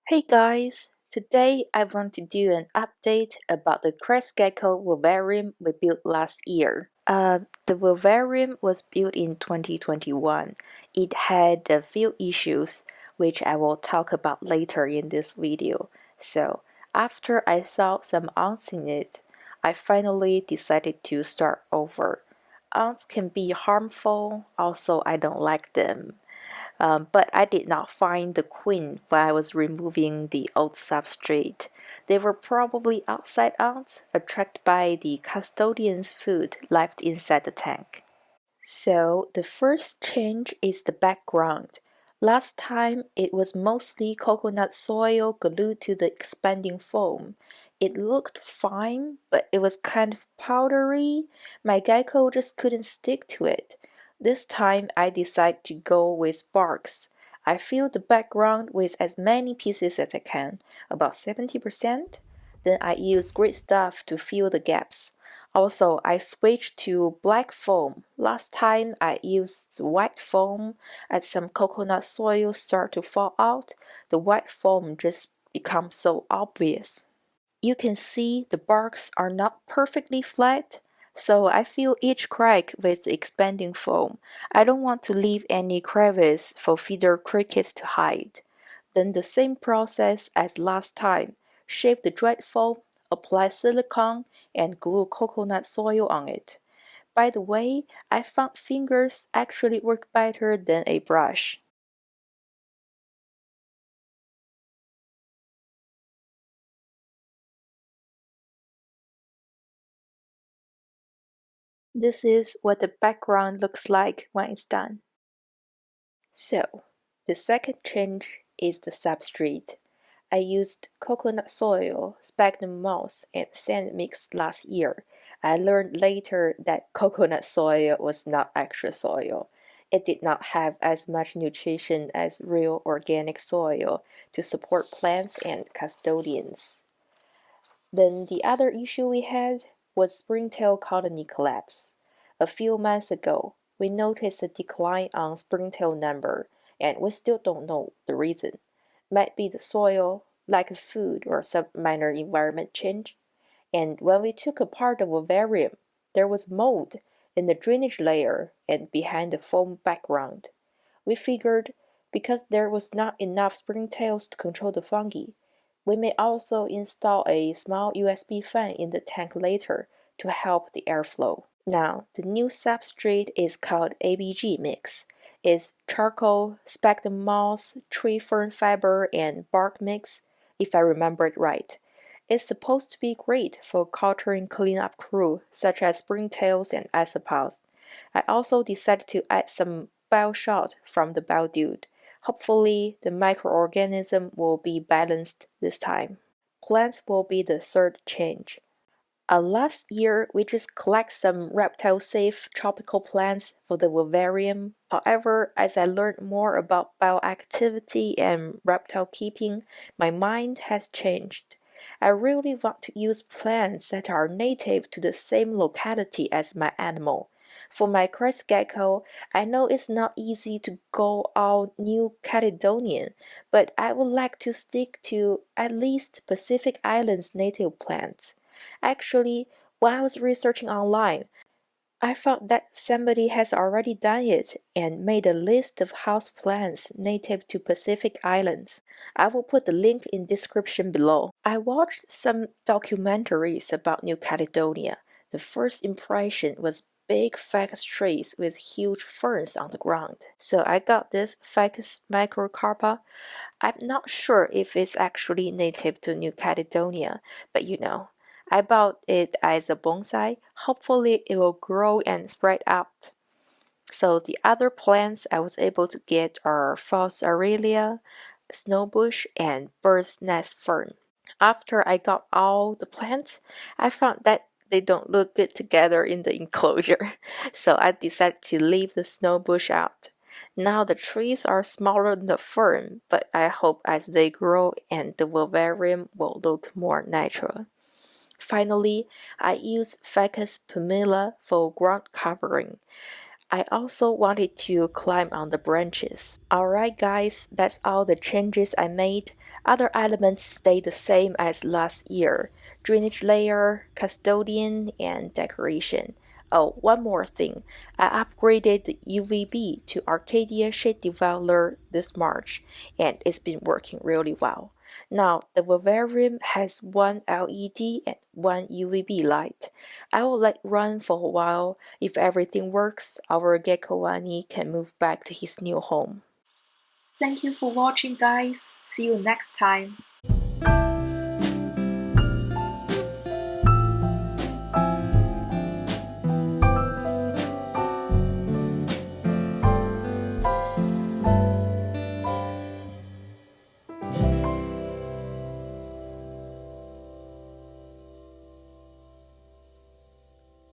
Hey guys, today I want to do an update about the Crested Gecko vivarium we built last year. The vivarium was built in 2021. It had a few issues, which I will talk about later in this video. So, after I saw some ants in it, I finally decided to start over. Ants can be harmful, also I don't like them. But I did not find the queen while I was removing the old substrate. They were probably outside ants, attracted by the custodian's food left inside the tank. So the first change is the background. Last time it was mostly coconut soil glued to the expanding foam. It looked fine, but it was kind of powdery. My gecko just couldn't stick to it. This time I decided to go with barks. I fill the background with as many pieces as I can, about 70%. Then I use grit stuff to fill the gaps. Also, I switched to black foam. Last time I used white foam. As some coconut soil start to fall out, the white foam just becomes so obvious. You can see the barks are not perfectly flat, so I fill each crack with the expanding foam. I don't want to leave any crevice for feeder crickets to hide. Then the same process as last time. Shape the dried foam, apply silicone, and glue coconut soil on it. By the way, I found fingers actually work better than a brush. This is what the background looks like when it's done. So, the second change is the substrate. I used coconut soil, sphagnum moss, and sand mix last year. I learned later that coconut soil was not actual soil. It did not have as much nutrition as real organic soil to support plants and custodians. Then the other issue we had was springtail colony collapse. A few months ago, we noticed a decline on springtail number, and we still don't know the reason. Might be the soil, lack of food, or some minor environment change. And when we took apart the vivarium, there was mold in the drainage layer and behind the foam background. We figured because there was not enough springtails to control the fungi, we may also install a small USB fan in the tank later to help the airflow. Now, the new substrate is called ABG mix. It's charcoal, sphagnum moss, tree fern fiber, and bark mix, if I remember it right. It's supposed to be great for culturing cleanup crew such as springtails and isopods. I also decided to add some biosalt from the biodude. Hopefully, the microorganism will be balanced this time. Plants will be the third change. Last year, we just collect some reptile-safe tropical plants for the vivarium. However, as I learned more about bioactivity and reptile keeping, my mind has changed. I really want to use plants that are native to the same locality as my animal. For my Crested Gecko, I know it's not easy to go all New Caledonian, but I would like to stick to at least Pacific Islands native plants. Actually, when I was researching online, I found that somebody has already done it and made a list of house plants native to Pacific Islands. I will put the link in description below. I watched some documentaries about New Caledonia. The first impression was big ficus trees with huge ferns on the ground. So I got this ficus microcarpa. I'm not sure if it's actually native to New Caledonia, but I bought it as a bonsai. Hopefully it will grow and spread out. So the other plants I was able to get are false aurelia, snowbush, and bird's nest fern. After I got all the plants, I found that they don't look good together in the enclosure. So I decided to leave the snowbush out. Now the trees are smaller than the fern, but I hope as they grow and the vivarium will look more natural. Finally, I use Ficus pumila for ground covering. I also wanted to climb on the branches. Alright guys, that's all the changes I made. Other elements stayed the same as last year. Drainage layer, custodian, and decoration. Oh, one more thing. I upgraded the UVB to Arcadia Shade Developer this March, and it's been working really well. Now, the vivarium has one LED and one UVB light. I will let it run for a while. If everything works, our Geckowani can move back to his new home. Thank you for watching, guys. See you next time.